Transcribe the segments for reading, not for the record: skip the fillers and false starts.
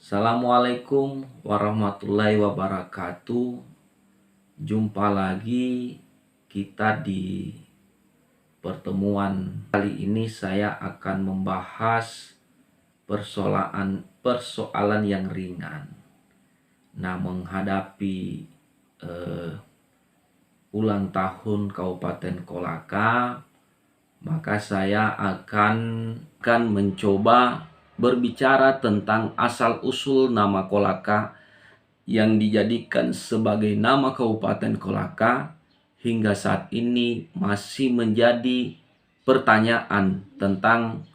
Assalamualaikum warahmatullahi wabarakatuh. Jumpa lagi kita di pertemuan kali ini. Saya akan membahas persoalan yang ringan. Nah, menghadapi ulang tahun Kabupaten Kolaka, maka saya akan mencoba berbicara tentang asal-usul nama Kolaka yang dijadikan sebagai nama Kabupaten Kolaka hingga saat ini masih menjadi pertanyaan tentang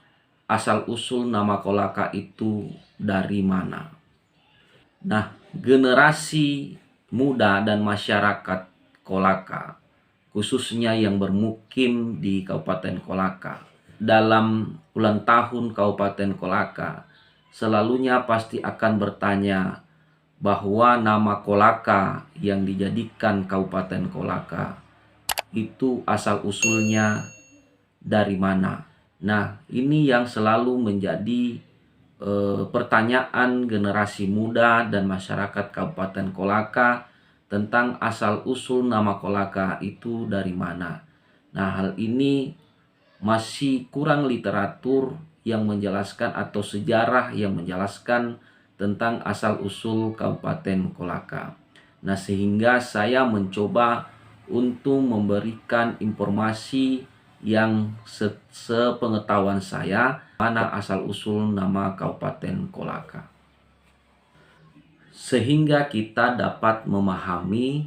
asal-usul nama Kolaka itu dari mana. Nah, generasi muda dan masyarakat Kolaka, khususnya yang bermukim di Kabupaten Kolaka, dalam ulang tahun Kabupaten Kolaka selalunya pasti akan bertanya bahwa nama Kolaka yang dijadikan Kabupaten Kolaka itu asal-usulnya dari mana. Nah, ini yang selalu menjadi pertanyaan generasi muda dan masyarakat Kabupaten Kolaka tentang asal-usul nama Kolaka itu dari mana. Nah, hal ini masih kurang literatur yang menjelaskan atau sejarah yang menjelaskan tentang asal-usul Kabupaten Kolaka. Nah, sehingga saya mencoba untuk memberikan informasi yang sepengetahuan saya mana asal-usul nama Kabupaten Kolaka, sehingga kita dapat memahami,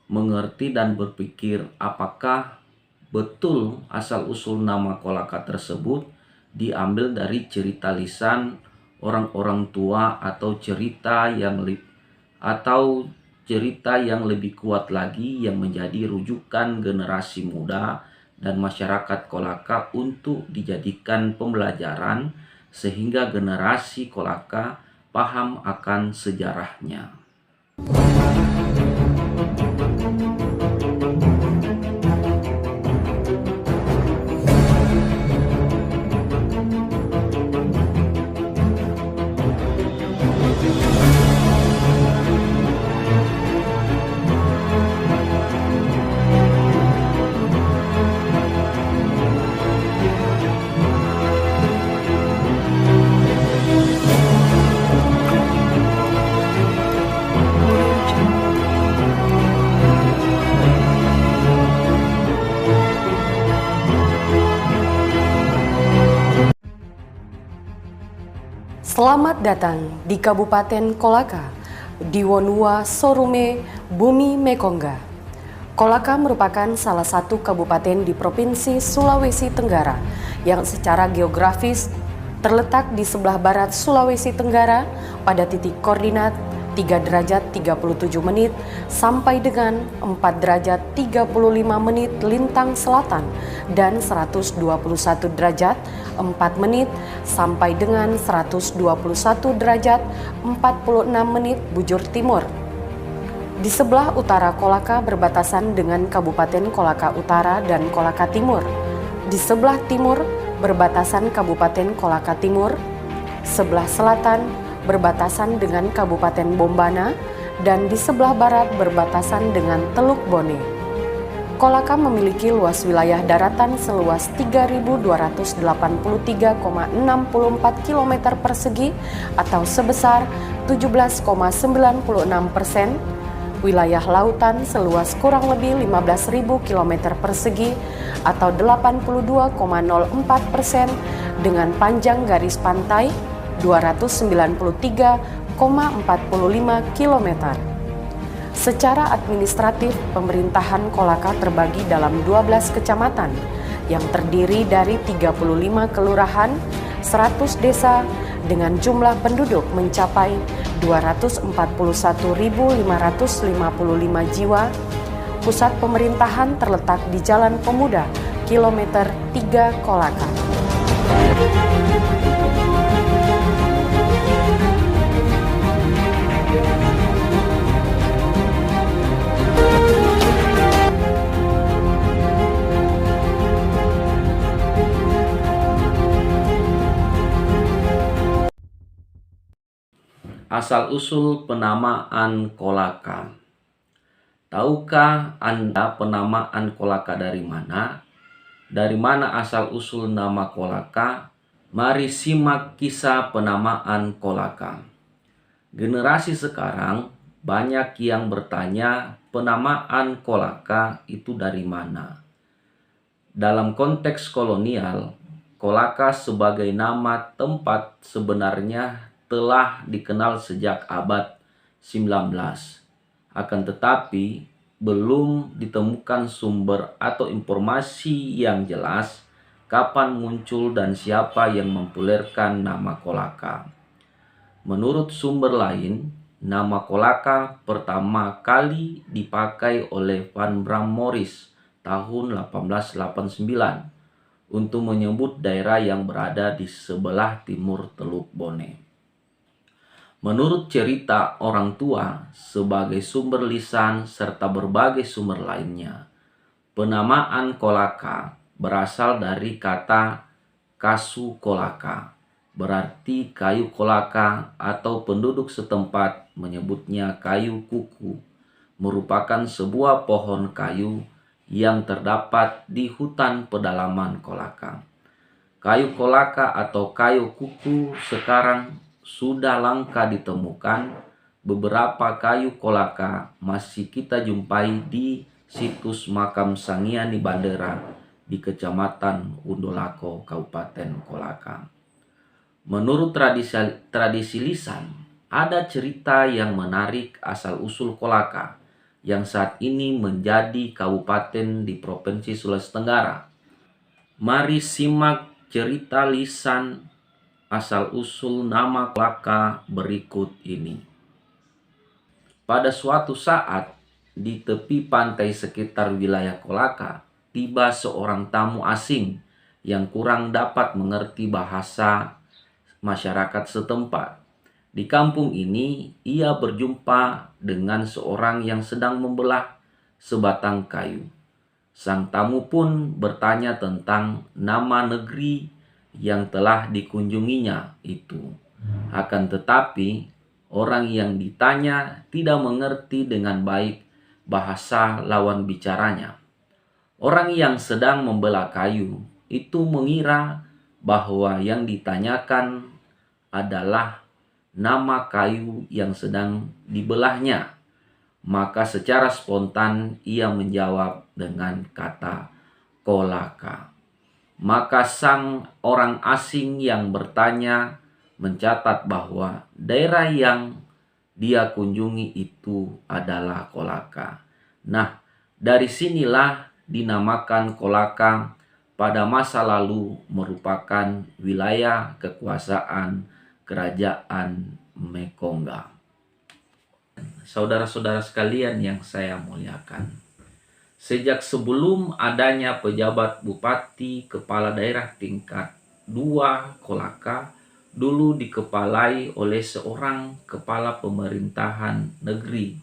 mengerti, dan berpikir apakah betul asal-usul nama Kolaka tersebut diambil dari cerita lisan orang-orang tua atau cerita yang lebih kuat lagi yang menjadi rujukan generasi muda dan masyarakat Kolaka untuk dijadikan pembelajaran sehingga generasi Kolaka paham akan sejarahnya. Selamat datang di Kabupaten Kolaka, di Wonua Sorume, Bumi Mekongga. Kolaka merupakan salah satu kabupaten di Provinsi Sulawesi Tenggara yang secara geografis terletak di sebelah barat Sulawesi Tenggara pada titik koordinat 3 derajat 37 menit sampai dengan 4 derajat 35 menit lintang selatan dan 121 derajat 4 menit sampai dengan 121 derajat 46 menit bujur timur. Di sebelah utara Kolaka berbatasan dengan Kabupaten Kolaka Utara dan Kolaka Timur. Di sebelah timur berbatasan Kabupaten Kolaka Timur. Sebelah selatan berbatasan dengan Kabupaten Bombana, dan di sebelah barat berbatasan dengan Teluk Bone. Kolaka memiliki luas wilayah daratan seluas 3.283,64 km persegi atau sebesar 17,96%, wilayah lautan seluas kurang lebih 15.000 km persegi atau 82,04%, dengan panjang garis pantai 293,45 km. Secara administratif, pemerintahan Kolaka terbagi dalam 12 kecamatan yang terdiri dari 35 kelurahan, 100 desa dengan jumlah penduduk mencapai 241.555 jiwa. Pusat pemerintahan terletak di Jalan Pemuda, kilometer 3 Kolaka. Asal-usul penamaan Kolaka. Tahukah Anda penamaan Kolaka dari mana? Dari mana asal-usul nama Kolaka? Mari simak kisah penamaan Kolaka. Generasi sekarang banyak yang bertanya penamaan Kolaka itu dari mana. Dalam konteks kolonial, Kolaka sebagai nama tempat sebenarnya telah dikenal sejak abad 19. Akan tetapi, belum ditemukan sumber atau informasi yang jelas kapan muncul dan siapa yang mempopulerkan nama Kolaka. Menurut sumber lain, nama Kolaka pertama kali dipakai oleh Van Bram Morris tahun 1889 untuk menyebut daerah yang berada di sebelah timur Teluk Bone. Menurut cerita orang tua, sebagai sumber lisan serta berbagai sumber lainnya, penamaan Kolaka berasal dari kata kasu kolaka, berarti kayu kolaka, atau penduduk setempat menyebutnya kayu kuku, merupakan sebuah pohon kayu yang terdapat di hutan pedalaman Kolaka. Kayu kolaka atau kayu kuku sekarang sudah langka ditemukan. Beberapa kayu kolaka masih kita jumpai di situs makam Sangiani Bandera di Kecamatan Undolako, Kabupaten Kolaka. Menurut tradisi lisan, ada cerita yang menarik asal-usul Kolaka yang saat ini menjadi kabupaten di Provinsi Sulawesi Tenggara. Mari simak cerita lisan asal-usul nama Kolaka berikut ini. Pada suatu saat, di tepi pantai sekitar wilayah Kolaka, tiba seorang tamu asing yang kurang dapat mengerti bahasa masyarakat setempat. Di kampung ini, ia berjumpa dengan seorang yang sedang membelah sebatang kayu. Sang tamu pun bertanya tentang nama negeri yang telah dikunjunginya itu. Akan tetapi, orang yang ditanya tidak mengerti dengan baik bahasa lawan bicaranya. Orang yang sedang membelah kayu itu mengira bahwa yang ditanyakan adalah nama kayu yang sedang dibelahnya. Maka secara spontan ia menjawab dengan kata Kolaka. Maka sang orang asing yang bertanya mencatat bahwa daerah yang dia kunjungi itu adalah Kolaka. Nah, dari sinilah dinamakan Kolaka pada masa lalu merupakan wilayah kekuasaan Kerajaan Mekongga. Saudara-saudara sekalian yang saya muliakan, sejak sebelum adanya pejabat bupati kepala daerah tingkat 2 Kolaka, dulu dikepalai oleh seorang kepala pemerintahan negeri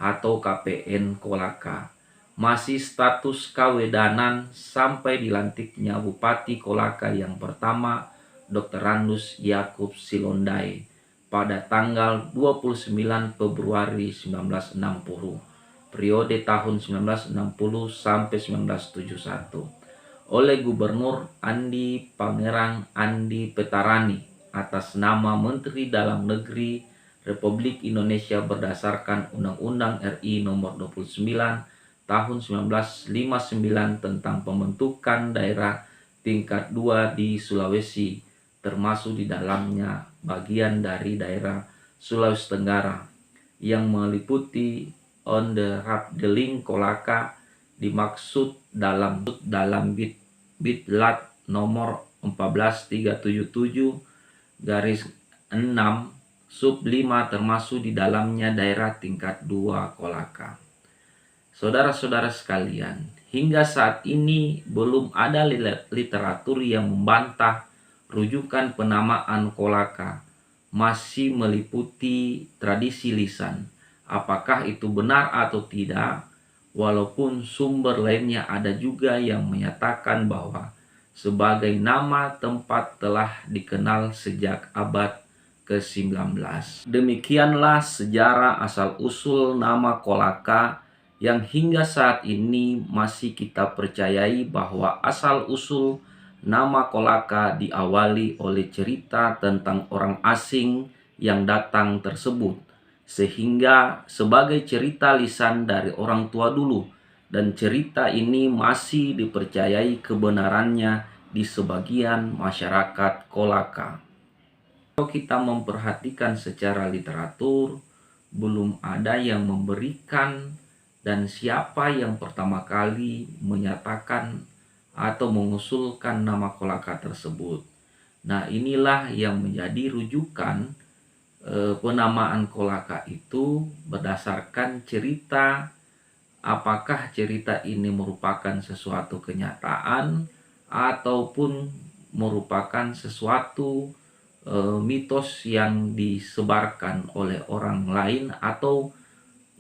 atau KPN Kolaka. Masih status kawedanan sampai dilantiknya Bupati Kolaka yang pertama, Dr. Randus Yakub Silondai, pada tanggal 29 Februari 1960. Periode tahun 1960 sampai 1971 oleh Gubernur Andi Pangerang Andi Petarani atas nama Menteri Dalam Negeri Republik Indonesia berdasarkan Undang-Undang RI Nomor 29 Tahun 1959 tentang pembentukan daerah tingkat 2 di Sulawesi, termasuk di dalamnya bagian dari daerah Sulawesi Tenggara yang meliputi on the Rapdeling Kolaka dimaksud dalam Bitlat nomor 14377 garis 6 sub 5 termasuk di dalamnya daerah tingkat 2 Kolaka. Saudara-saudara sekalian, hingga saat ini belum ada literatur yang membantah rujukan penamaan Kolaka, masih meliputi tradisi lisan. Apakah itu benar atau tidak? Walaupun sumber lainnya ada juga yang menyatakan bahwa sebagai nama tempat telah dikenal sejak abad ke-19. Demikianlah sejarah asal-usul nama Kolaka yang hingga saat ini masih kita percayai bahwa asal-usul nama Kolaka diawali oleh cerita tentang orang asing yang datang tersebut, sehingga sebagai cerita lisan dari orang tua dulu, dan cerita ini masih dipercayai kebenarannya di sebagian masyarakat Kolaka. Kalau kita memperhatikan secara literatur, belum ada yang memberikan dan siapa yang pertama kali menyatakan atau mengusulkan nama Kolaka tersebut. Nah, inilah yang menjadi rujukan penamaan Kolaka itu berdasarkan cerita. Apakah cerita ini merupakan sesuatu kenyataan ataupun merupakan sesuatu mitos yang disebarkan oleh orang lain, atau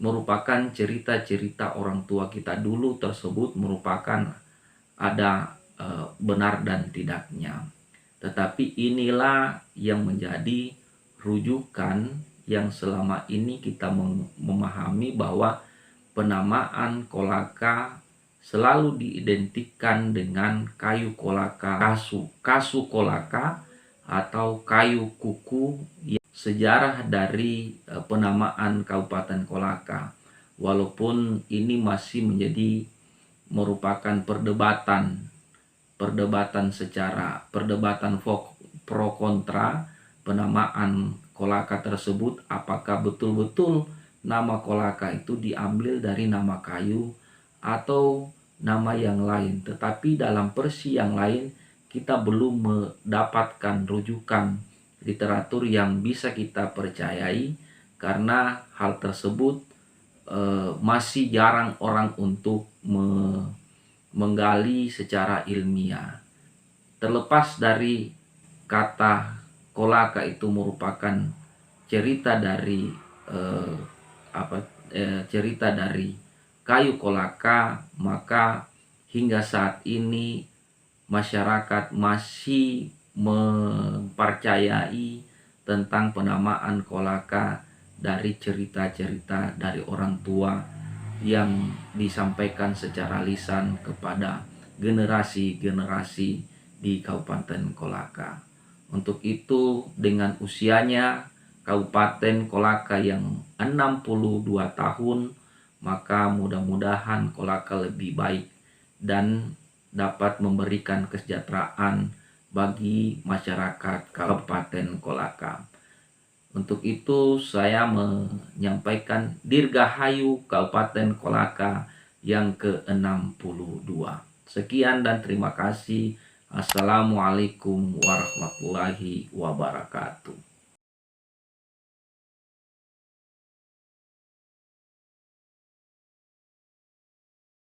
merupakan cerita-cerita orang tua kita dulu tersebut merupakan ada benar dan tidaknya. Tetapi inilah yang menjadi rujukan yang selama ini kita memahami bahwa penamaan Kolaka selalu diidentikan dengan kayu Kolaka, kasu Kolaka atau kayu kuku. Sejarah dari penamaan Kabupaten Kolaka, walaupun ini masih menjadi merupakan perdebatan pro kontra penamaan Kolaka tersebut, apakah betul-betul nama Kolaka itu diambil dari nama kayu atau nama yang lain. Tetapi dalam versi yang lain kita belum mendapatkan rujukan literatur yang bisa kita percayai, karena hal tersebut masih jarang orang untuk menggali secara ilmiah. Terlepas dari kata Kolaka itu merupakan cerita dari cerita dari kayu Kolaka, maka hingga saat ini masyarakat masih mempercayai tentang penamaan Kolaka dari cerita-cerita dari orang tua yang disampaikan secara lisan kepada generasi-generasi di Kabupaten Kolaka. Untuk itu, dengan usianya Kabupaten Kolaka yang 62 tahun, maka mudah-mudahan Kolaka lebih baik dan dapat memberikan kesejahteraan bagi masyarakat Kabupaten Kolaka. Untuk itu saya menyampaikan Dirgahayu Kabupaten Kolaka yang ke-62. Sekian dan terima kasih. Assalamualaikum warahmatullahi wabarakatuh.